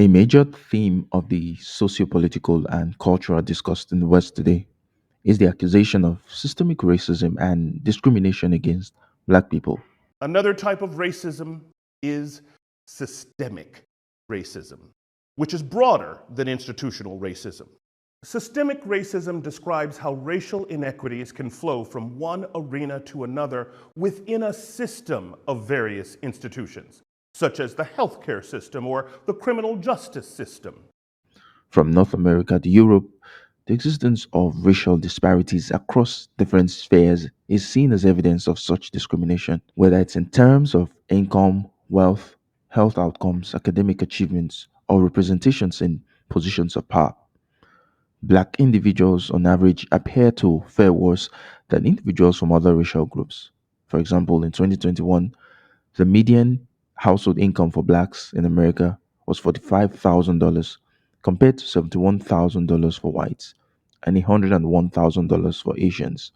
A major theme of the socio-political and cultural discourse in the West today is the accusation of systemic racism and discrimination against Black people. Another type of racism is systemic racism, which is broader than institutional racism. Systemic racism describes how racial inequities can flow from one arena to another within a system of various institutions, such as the healthcare system or the criminal justice system. From North America to Europe, the existence of racial disparities across different spheres is seen as evidence of such discrimination, whether it's in terms of income, wealth, health outcomes, academic achievements, or representations in positions of power. Black individuals, on average, appear to fare worse than individuals from other racial groups. For example, in 2021, the median household income for blacks in America was $45,000 compared to $71,000 for whites and $101,000 for Asians.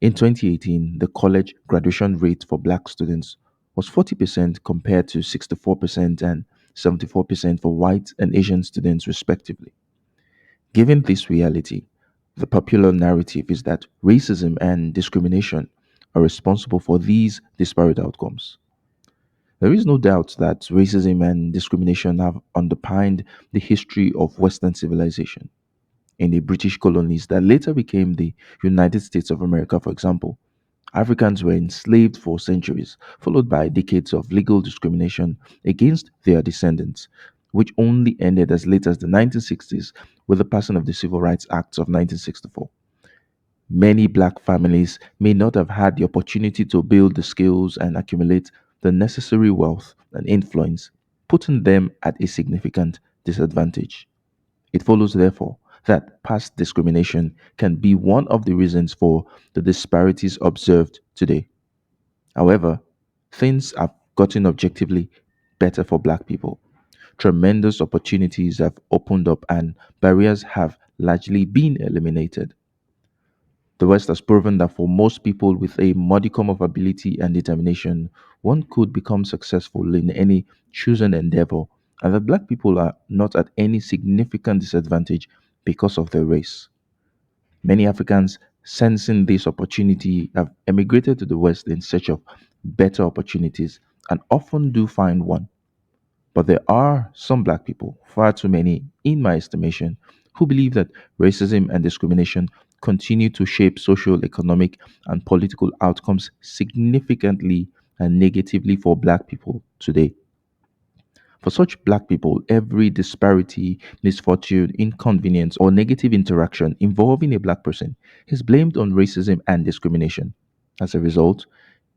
In 2018, the college graduation rate for black students was 40% compared to 64% and 74% for white and Asian students, respectively. Given this reality, the popular narrative is that racism and discrimination are responsible for these disparate outcomes. There is no doubt that racism and discrimination have underpinned the history of Western civilization. In the British colonies that later became the United States of America, for example, Africans were enslaved for centuries, followed by decades of legal discrimination against their descendants, which only ended as late as the 1960s with the passing of the Civil Rights Act of 1964. Many black families may not have had the opportunity to build the skills and accumulate the necessary wealth and influence, putting them at a significant disadvantage. It follows, therefore, that past discrimination can be one of the reasons for the disparities observed today. However, things have gotten objectively better for black people. Tremendous opportunities have opened up and barriers have largely been eliminated. The West has proven that for most people with a modicum of ability and determination, one could become successful in any chosen endeavor, and that black people are not at any significant disadvantage because of their race. Many Africans, sensing this opportunity, have emigrated to the West in search of better opportunities and often do find one. But there are some black people, far too many in my estimation, who believe that racism and discrimination continue to shape social, economic, and political outcomes significantly and negatively for black people today. For such black people, every disparity, misfortune, inconvenience, or negative interaction involving a black person is blamed on racism and discrimination. As a result,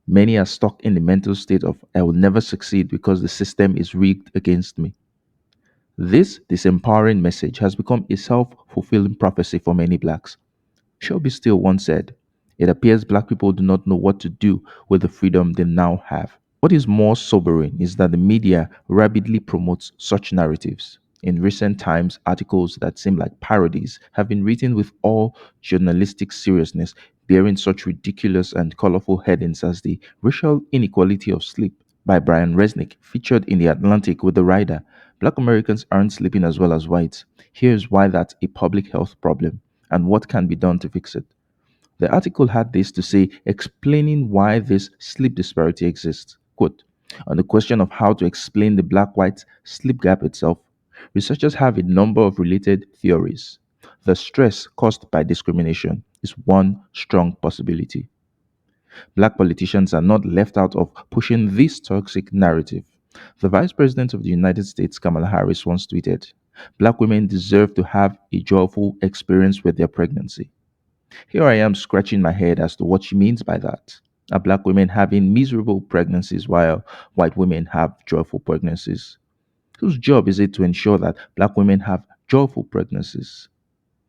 many are stuck in the mental state of I will never succeed because the system is rigged against me. This disempowering message has become a self fulfilling prophecy for many blacks. Shelby Steele once said, "It appears black people do not know what to do with the freedom they now have." What is more sobering is that the media rapidly promotes such narratives. In recent times, articles that seem like parodies have been written with all journalistic seriousness, bearing such ridiculous and colorful headings as the racial inequality of sleep by Brian Resnick, featured in The Atlantic with the rider, Black Americans aren't sleeping as well as whites. Here's why that's a public health problem and what can be done to fix it. The article had this to say, explaining why this sleep disparity exists. Quote, on the question of how to explain the black white sleep gap itself, researchers have a number of related theories. The stress caused by discrimination is one strong possibility. Black politicians are not left out of pushing this toxic narrative. The Vice President of the United States, Kamala Harris, once tweeted, "Black women deserve to have a joyful experience with their pregnancy." Here I am scratching my head as to what she means by that. Are black women having miserable pregnancies while white women have joyful pregnancies? Whose job is it to ensure that black women have joyful pregnancies?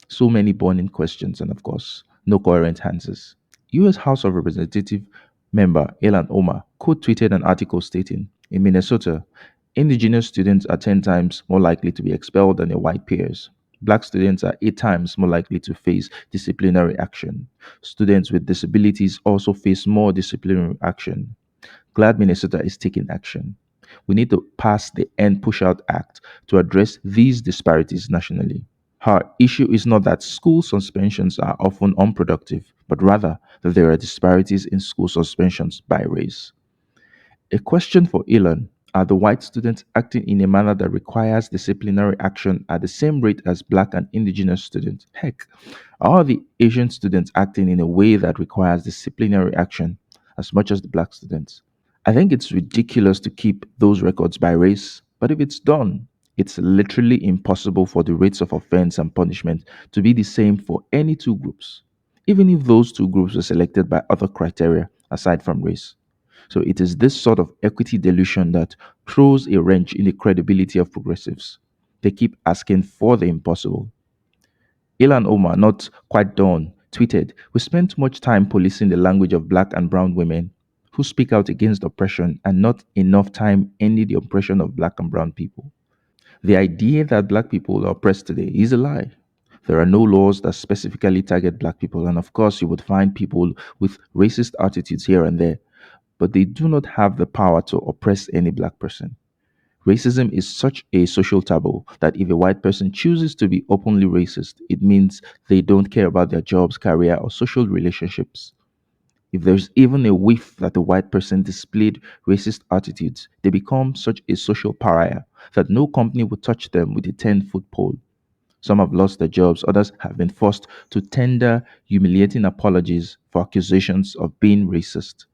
So many burning questions, and of course, no coherent answers. US House of Representative member Elan Omar quote tweeted an article stating, in Minnesota, indigenous students are 10 times more likely to be expelled than their white peers. Black students are 8 times more likely to face disciplinary action. Students with disabilities also face more disciplinary action. Glad Minnesota is taking action. We need to pass the End Push Out Act to address these disparities nationally. Our issue is not that school suspensions are often unproductive, but rather that there are disparities in school suspensions by race. A question for Elon: are the white students acting in a manner that requires disciplinary action at the same rate as black and indigenous students? Heck, are the Asian students acting in a way that requires disciplinary action as much as the black students? I think it's ridiculous to keep those records by race, but if it's done, it's literally impossible for the rates of offense and punishment to be the same for any two groups, even if those two groups were selected by other criteria aside from race. So it is this sort of equity delusion that throws a wrench in the credibility of progressives. They keep asking for the impossible. Ilan Omar, not quite done, tweeted: "We spend too much time policing the language of black and brown women who speak out against oppression and not enough time ending the oppression of black and brown people." The idea that black people are oppressed today is a lie. There are no laws that specifically target black people, and of course, you would find people with racist attitudes here and there, but they do not have the power to oppress any black person. Racism is such a social taboo that if a white person chooses to be openly racist, it means they don't care about their jobs, career, or social relationships. If there's even a whiff that the white person displayed racist attitudes, they become such a social pariah that no company would touch them with a 10-foot pole. Some have lost their jobs, others have been forced to tender humiliating apologies for accusations of being racist.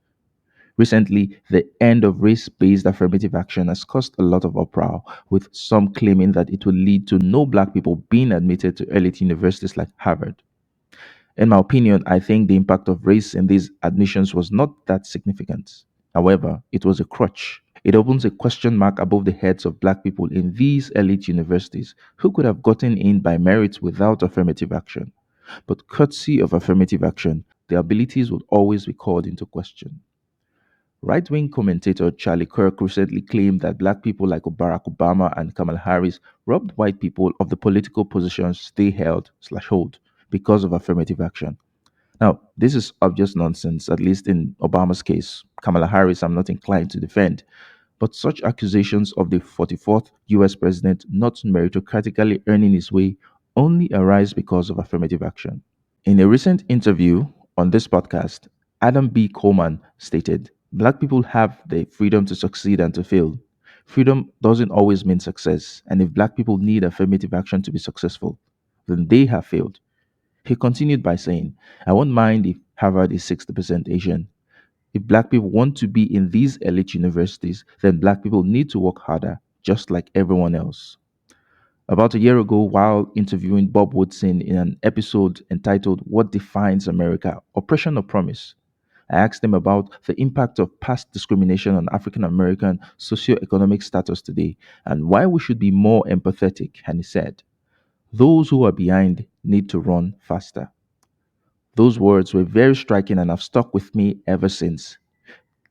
Recently, the end of race based affirmative action has caused a lot of uproar, with some claiming that it will lead to no black people being admitted to elite universities like Harvard. In my opinion, I think the impact of race in these admissions was not that significant. However, it was a crutch. It opens a question mark above the heads of black people in these elite universities who could have gotten in by merit without affirmative action. But courtesy of affirmative action, their abilities would always be called into question. Right wing commentator Charlie Kirk recently claimed that black people like Barack Obama and Kamala Harris robbed white people of the political positions they held/hold because of affirmative action. Now, this is obvious nonsense, at least in Obama's case. Kamala Harris, I'm not inclined to defend. But such accusations of the 44th US president not meritocratically earning his way only arise because of affirmative action. In a recent interview on this podcast, Adam B. Coleman stated: "Black people have the freedom to succeed and to fail. Freedom doesn't always mean success, and if black people need affirmative action to be successful, then they have failed." He continued by saying, "I won't mind if Harvard is 60% Asian. If black people want to be in these elite universities, then black people need to work harder, just like everyone else." About a year ago, while interviewing Bob Woodson in an episode entitled "What Defines America? Oppression or Promise?", I asked him about the impact of past discrimination on African American socioeconomic status today and why we should be more empathetic. And he said, "Those who are behind need to run faster." Those words were very striking and have stuck with me ever since.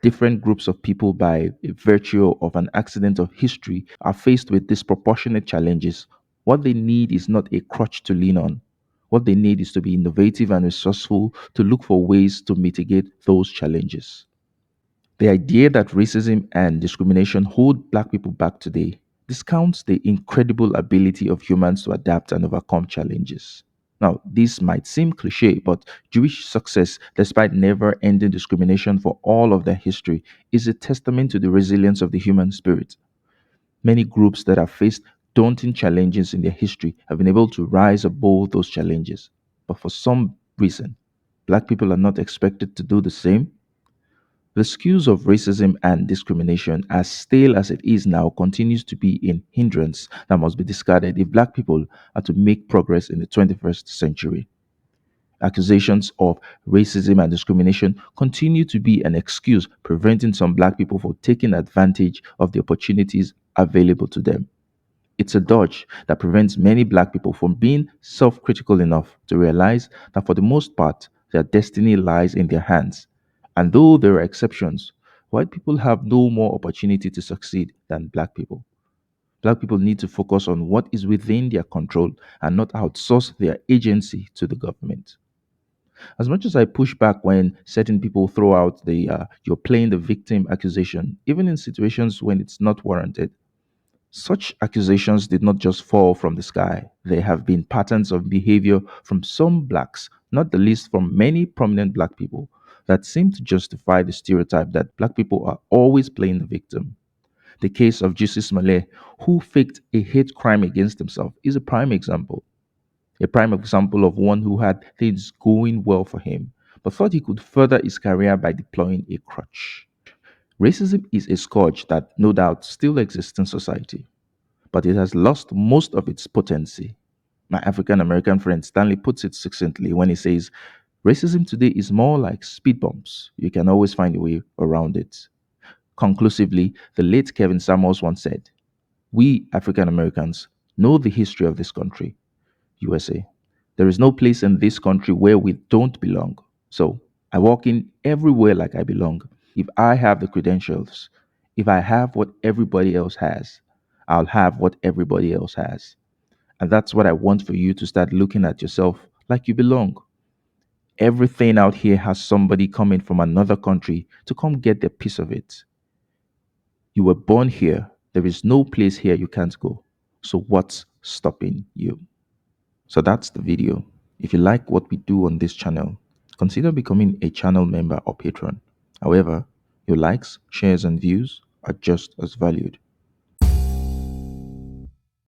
Different groups of people, by virtue of an accident of history, are faced with disproportionate challenges. What they need is not a crutch to lean on. What they need is to be innovative and resourceful to look for ways to mitigate those challenges. The idea that racism and discrimination hold black people back today discounts the incredible ability of humans to adapt and overcome challenges. Now, this might seem cliche, but Jewish success, despite never ending discrimination for all of their history, is a testament to the resilience of the human spirit. Many groups that have faced daunting challenges in their history have been able to rise above those challenges. But for some reason, black people are not expected to do the same. The skews of racism and discrimination, as stale as it is now, continues to be a hindrance that must be discarded if black people are to make progress in the 21st century. Accusations of racism and discrimination continue to be an excuse preventing some black people from taking advantage of the opportunities available to them. It's a dodge that prevents many black people from being self critical enough to realize that for the most part, their destiny lies in their hands. And though there are exceptions, white people have no more opportunity to succeed than black people. Black people need to focus on what is within their control and not outsource their agency to the government. As much as I push back when certain people throw out the you're playing the victim accusation, even in situations when it's not warranted, such accusations did not just fall from the sky. There have been patterns of behavior from some blacks, not the least from many prominent black people, that seem to justify the stereotype that black people are always playing the victim. The case of Jesus Malay, who faked a hate crime against himself, is a prime example. A prime example of one who had things going well for him, but thought he could further his career by deploying a crutch. Racism is a scourge that no doubt still exists in society, but it has lost most of its potency. My African American friend Stanley puts it succinctly when he says, racism today is more like speed bumps. You can always find a way around it. Conclusively, the late Kevin Samuels once said, we African Americans know the history of this country, USA. There is no place in this country where we don't belong. So I walk in everywhere like I belong. If I have the credentials, if I have what everybody else has, I'll have what everybody else has. And that's what I want for you to start looking at yourself like you belong. Everything out here has somebody coming from another country to come get their piece of it. You were born here. There is no place here you can't go. So what's stopping you? So that's the video. If you like what we do on this channel, consider becoming a channel member or patron. However, your likes, shares, and views are just as valued.